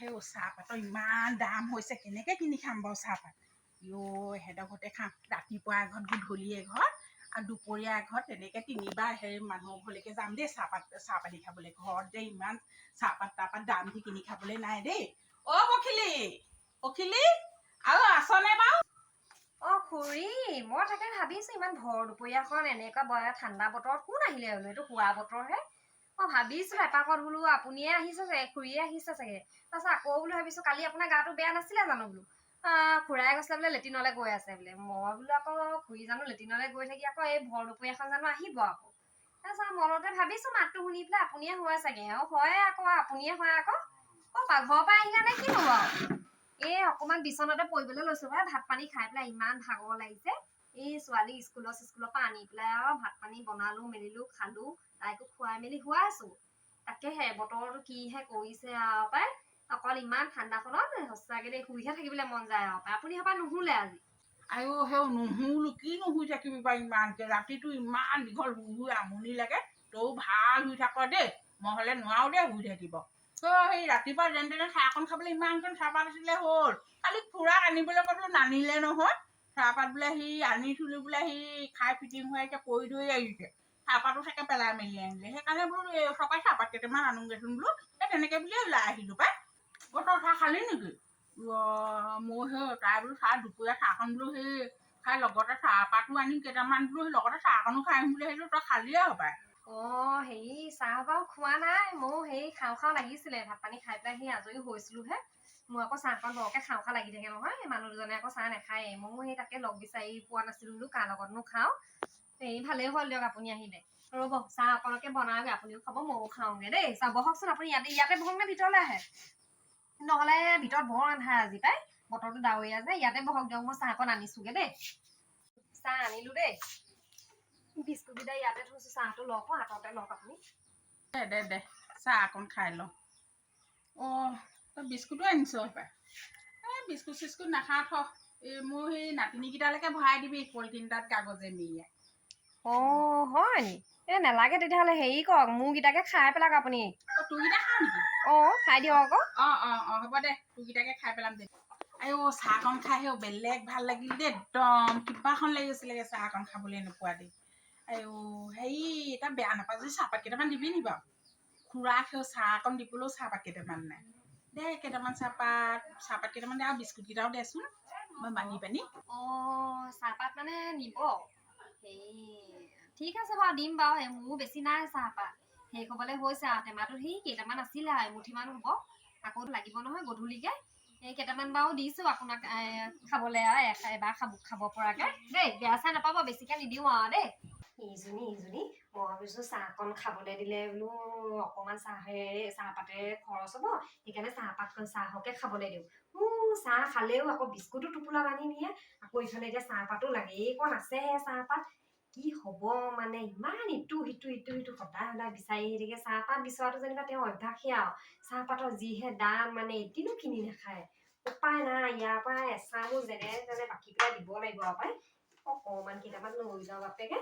সেই চাহপাতৰ ইমান দাম হৈছে কেনেকৈ কিনি খাম বাৰু চাহপাত সিহঁতৰ ঘৰতে খাম ৰাতিপুৱা এঘৰত গধূলি এঘৰত আৰু দুপৰীয়া এঘৰত তেনেকৈ তিনিবাৰ সেই মানুহৰ ঘৰলৈকে যাম দেই চাহপাতি খাবলৈ ঘৰত যে ইমান চাহপাত দাম দি কিনি খাবলৈ নাই দেই পখিলি আৰু আছনে বাৰু খুৰী মই তাকে ভাবিছো ইমান ভৰ দুপৰীয়াখন এনেকুৱা ঠাণ্ডা বতৰত কোন আহিলে বোলো এইটো শোৱা বতৰহে মই ভাবিছো এপাকত বোলো আপুনিয়ে আহিছে চাগে খুৰীয়ে আহিছে চাগে তাৰপিছত আকৌ বোলো ভাবিছো কালি আপোনাৰ গাটো বেয়া নাছিলে জানো বোলো খুৰাই কৈছিলে বোলে লেটিনলৈ গৈ আছে বোলে মই বোলো আকৌ খুৰী জানো লেটিনলৈ গৈ থাকি আকৌ এই ভৰ দুপৰীয়াখন জানো আহিব আকৌ তাৰপিছত মনতে ভাবিছো মাতটো শুনি পেলাই আপুনিয়ে হয় চাগে হয় আকৌ আপুনিয়ে হয় আকৌ পাকঘৰৰ পৰা আহিলে নে কিনো বাৰু এই অকমান বিচনাতে পৰিবলৈ লৈছো ভাত পানী খাই পেলাই ইমান ভাগৰ লাগিছে এই ছোৱালী স্কুলৰ পৰা আনি পেলাই আৰু ভাত পানী বনালো মেলিলো খালো তাইকো খুৱাই মেলি শুৱাই আছো তাকেহে বতৰটো কিহে কৰিছে আৰু পাই অকল ইমান ঠাণ্ডাখনত সঁচাকে দেই শুইহে থাকিবলৈ মন যায় আৰু আপুনি সপাই নুশুলে আজি সেই নুশুলো কি নুশুই থাকিবি বাৰু ইমানকে ৰাতিটো ইমান দীঘল শুই আমনি লাগে তৌ ভাল শুই থাক দেই মই হ'লে নোৱাৰো দেই শুই থাকিব সেই ৰাতিপুৱা যেন তেনে চাহকণ খাবলৈ ইমানকণ চাহপাত আছিলে হ'ল কালি খুৰাক আনিবলৈ কৈছিলো নানিলে নহয় চাহপাত বোলে সি আনিছিলো বোলে সি খাই ফিটিং হৈ এতিয়া পৰি ধৰি আহিছে চাহপাতো চাগে পেলাই মেলি আনিলে সেইকাৰণে বোলো চৰকাৰী চাহপাত কেইটামান আনোগেচোন বোলো তেনেকে বুলিয়ে ওলাই আহিলো পাই তই চাহ খালি নেকি মই সেই তাই বোলো চাহ দুপৰীয়া চাহখন বোলো সেই খাই লগতে চাহপাতো আনি কেইটামান বোলো সেই লগতে চাহকণো খাই আহিম বুলি আহিলো তই খালিয়ে হবাই হেৰি চাহ বাৰু খোৱা নাই ময়ো সেই খাওঁ লাগিছিলে ভাত পানী খাই পেলাই সেই আজৰি হৈছিলোহে মোৰ আকৌ চাহকণ বৰকে খাওঁ লাগি থাকে নহয় মানুহ দুজনে আকৌ চাহ নাখায়ে ময়ো সেই তাকে লগ বিচাৰি পোৱা নাছিলো বোলো কাৰ লগতনো খাওঁ এই ভালেই হ'ল দিয়ক আপুনি আহিলে ৰ'ব চাহ অকণকে বনাওগে আপুনিও খাব ময়ো খাওঁগে দেই চাহ বহকচোন আপুনি ইয়াতে বহক নে ভিতৰলৈ আহে নহ'লে ভিতৰত বৰ আন্ধাৰ আজি পাই বতৰটো ডাৱৰীয়া যে ইয়াতে বহক দিয়ক মই চাহ অকণ আনিছোগে দেই চাহ আনিলো দেই বিস্কুট কেইটা ইয়াতে থৈছো চাহটো লওক হাততে লওক আপুনি দে চাহ অকণ খাই লওঁ তই বিস্কুটো আনিছ হপাই বিস্কুট চিস্কুট নাখাওঁ থ মোৰ সেই নাতিনীকেইটালৈকে ভৰাই দিবি পলিথিন তাত কাগজে মেৰিয়াই হয় নি নালাগে তেতিয়াহ'লে হেৰি কৰক মোৰকেইটাকে খাই পেলাক আপুনি তোৰকেইটা খাওঁ নেকি খাই দিয়ক আকৌ হ'ব দে তোৰকেইটাকে খাই পেলাম দে চাহকণ খাই বেলেগ ভাল লাগিল দেই একদম কিবাখন লাগি গৈছিলেগে চাহকণ খাবলৈ নোপোৱা দেই হেৰি এটা বেয়া নাপায় যদি চাহপাত কেইটামান দিবি নি বাৰু খুৰাক চাহ অকণ দিবলৈও চাহপাত কেইটামান নাই দে কেইটামান চাহপাত কেইটামান দে আৰু বিস্কুট কেইটাও দেচোন মই বান্ধি পানি চাহপাত মানে নিব ঠিক আছে বাৰু দিম বাৰু মোৰ বেছি নাই চাহপাত শেষ হ'বলৈ হৈছে আৰু টেমাটো কেইটামান আছিলে এমুঠিমান হ'ব আকৌ লাগিব নহয় গধূলিকে এই কেইটামান বাৰু দিছো আপোনাক খাবলৈ আৰু এবাৰ খাব পৰাকে দেই বেয়া চাহ নাপাব বেছিকে নিদিওঁ আৰু দেই ইজনী মই ভাবিছো চাহকণ খাবলৈ দিলে বোলো অকমান চাহপাতেৰে খৰচ হ'ব সেইকাৰণে চাহকে খাবলৈ দিওঁ চাহ খালেও আকৌ বিস্কুটো টোপোলা বান্ধি নিয়ে আকৌ ইফালে এতিয়া চাহপাতো লাগে এইকণ আছেহে চাহপাত কি হব মানে ইমান ইটো সিটো সদায় বিচাৰি আহি থাকে চাহপাত বিচৰাটো যেনিবা তেওঁ অভ্যাসেই আৰু চাহপাতৰ যিহে দাম মানে এদিনো কিনি নাখায় উপায় নাই ইয়াৰ পৰা এচামো যেনে তেনে বাকী পেলাই দিব লাগিব আৰু পাই অকমান কেইটামান লৈ যাওঁ বাপেকে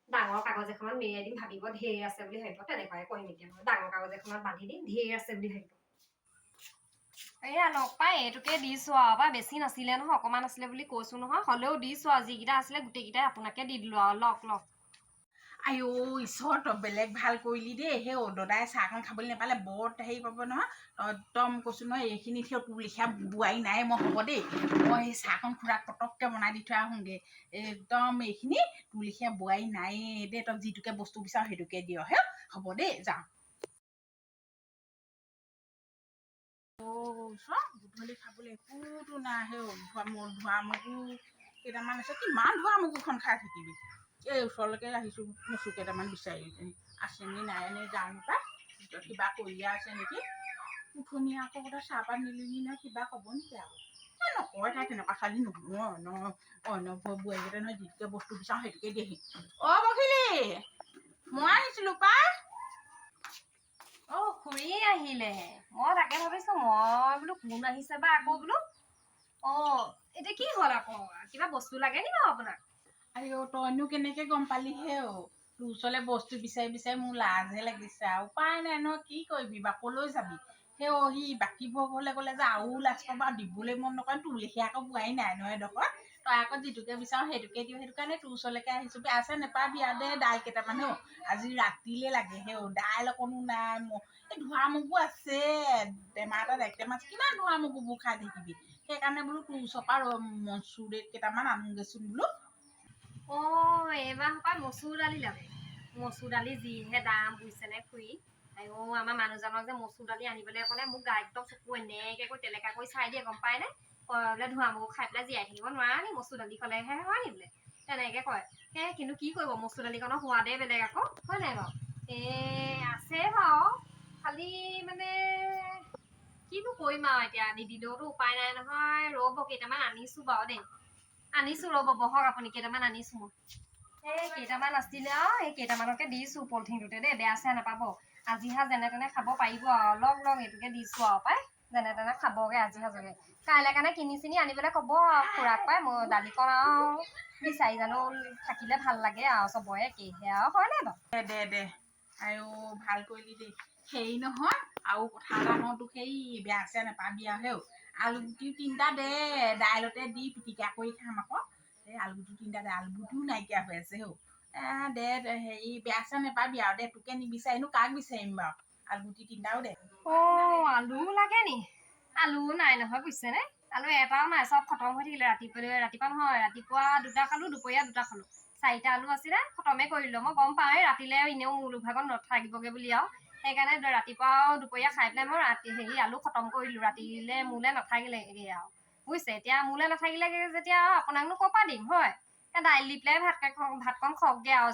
ডাঙৰ কাগজ এখনত মেৰিয়াই দিম ভাবিব ঢেৰ আছে বুলি ভাবিব তেনেকুৱাই কৰিম এতিয়া ডাঙৰ কাগজ এখনত বান্ধি দিম ঢেৰ আছে বুলি ভাবিব এয়া লগ পাই এইটোকে দিছো আৰু বেছি নাছিলে নহয় অকমান আছিলে বুলি কৈছো নহয় হলেও দিছো আৰু যিকেইটা আছিলে গোটেইকেইটাই আপোনাকে দি দিলো আৰু লওক ঈশ্বৰ তই বেলেগ ভাল কৰিলি দেই সেই দাদাই চাহকণ খাবলৈ নাপালে বৰ হেৰি পাব নহয় একদম কৈছো নহয় এইখিনিত তোৰ লিখা বোৱাৰী নাই মই হ'ব দেই মই সেই চাহকণ খুৰাক পটককৈ বনাই দি থৈ আহোঁগৈ একদম এইখিনি তোৰ লিখা বোৱাৰী নায়েই দেই তই যিটোকে বস্তু বিচাৰ সেইটোকে দিয় হ'ব দেই যাওঁ গধূলি খাবলৈ একোতো নাই ধোৱা মগু কেইটামান আছে কিমান ধোৱা মগুখন খাই থাকিবি এই ওচৰলৈকে আহিছো মচু কেইটামান বিচাৰি আছেনি নাই নে জানো পাই ভিতৰত কিবা কৰিয়ে আছে নেকি উঠনীয়া আকৌ কথা চাহপাত নিলিনি নে কিবা ক'ব নেকি আকৌ নকয় তাই তেনেকুৱা খালি অন্য বোৱাৰীকেইটা নহয় যিটোকে বস্তু বিচাৰো সেইটোকে দিয়েহি বখিলি মই আহিছিলো পাই খুৰী আহিলে মই তাকে ভাবিছো মই বোলো কোন আহিছে বা আকৌ বোলো এতিয়া কি হ'ল আকৌ কিবা বস্তু লাগে নি বাৰু আপোনাক তইনো কেনেকে গম পালি তোৰ ওচৰলৈ বস্তু বিচাৰি মোৰ লাজহে লাগিছে আৰু উপায় নাই নহয় কি কৰিবি বা কলৈ যাবি সেই সি বাকীবোৰ ঘৰলৈ গ'লে যে আৰু লাজ পাব আৰু দিবলৈ মন নকৰে তোৰ লেখীয়া আকৌ বোৱাৰী নাই নহয় এডোখৰ তই আকৌ যিটোকে বিচাৰো সেইটোকে দিওঁ সেইটো কাৰণে তোৰ ওচৰলৈকে আহিছোঁ বেয়া আছে নেপাবি আৰু দে দাইল কেইটামান হেও আজি ৰাতিলে লাগে হেও দাইল অকণো নাই এই ধোৱা মগু আছে টেমা এটাত 1 টেমা কিমান ধোৱা মগুবোৰ খাই থাকিবি সেইকাৰণে বোলো তোৰ ওচৰৰ পৰা মচুৰ কেইটামান আনোগেচোন বোলো এইবাৰ পৰা মচুৰ দালি লাগে মচুৰ দালি যিহে দাম বুজিছেনে খুৰী আমাৰ মানুহজনক যে মচুৰ দালি আনিবলৈ ক'লে মোক গা একদম চকু এনেকৈ কৈ তেলেকা কৰি চাই দিয়ে গম পায়নে বোলে ধোৱা মগু খাই পেলাই জীয়াই থাকিব নোৱাৰা নি মচুৰ দালি খালেহে হয় নি বোলে তেনেকৈ কয় কিন্তু কি কৰিব মচুৰ দালিকণৰ সোৱাদেই বেলেগ আকৌ হয় নাই বাৰু আছে বাৰু খালি মানে কিনো কৰিম আৰু এতিয়া নিদিলেওতো উপায় নাই নহয় ৰ'ব কেইটামান আনিছোঁ বাৰু দেই আনিছোঁ ৰ'ব বহক আপুনি কেইটামান আনিছোঁ মই কেইটামান আছিলে আৰু এই কেইটামানকে দিছোঁ পলিথিনটোতে দেই বেয়া চেয়া নাপাব আজিহা যেনে তেনে খাব পাৰিব আৰু লগ এইটোকে দিছোঁ আৰু পাই যেনে তেনে খাবগৈ আজি সাজকে কাইলৈ কাৰণে কিনি চিনি আনিবলৈ ক'ব আৰু খুৰাক পাই মই দালিকণ আৰু বিচাৰি জানো থাকিলে ভাল লাগে আৰু চবৰে একেইহে আৰু হয় নাই বাৰু দে আৰু ভাল কৰিলি দেই হেৰি নহয় আৰু কথা এটা মই তোক সেই বেয়া চেয়া নাপাবি আৰু হেও আলুগুটি 3টা দে দাইলতে দি পিটিকা কৰি খাম আকৌ এই আলুগুটি 3টা দে আলুগুটিও নাইকিয়া হৈ আছে হেও দে হেৰি বেয়া চেয়া নাপাবি আৰু দে তোকে নিবিচাৰিনো কাক বিচাৰিম বাৰু আলুগুটি 3টাও দে আলুও লাগে নি আলুও নাই নহয় বুজিছেনে আলু এটাও নাই চব খতম হৈ থাকিলে ৰাতিপুৱা নহয় ৰাতিপুৱা 2টা খালোঁ দুপৰীয়া 2টা খালোঁ 4টা আলু আছিলে খতমে কৰিলোঁ মই গম পাওঁ ৰাতিলৈ এনেও মোৰ ভাগত নাথাকিবগৈ বুলি আৰু সেইকাৰণে ৰাতিপুৱা দুপৰীয়া খাই পেলাই মই আলু খতম কৰিলোঁ ৰাতিলৈ মোলৈ নাথাকিলেগৈ আৰু বুজিছে এতিয়া মোলৈ নাথাকিলেগৈ যেতিয়া আপোনাকনো ক'ৰ পৰা দিম হয় দাইল দি পেলাই ভাতকণ খাওকগৈ আৰু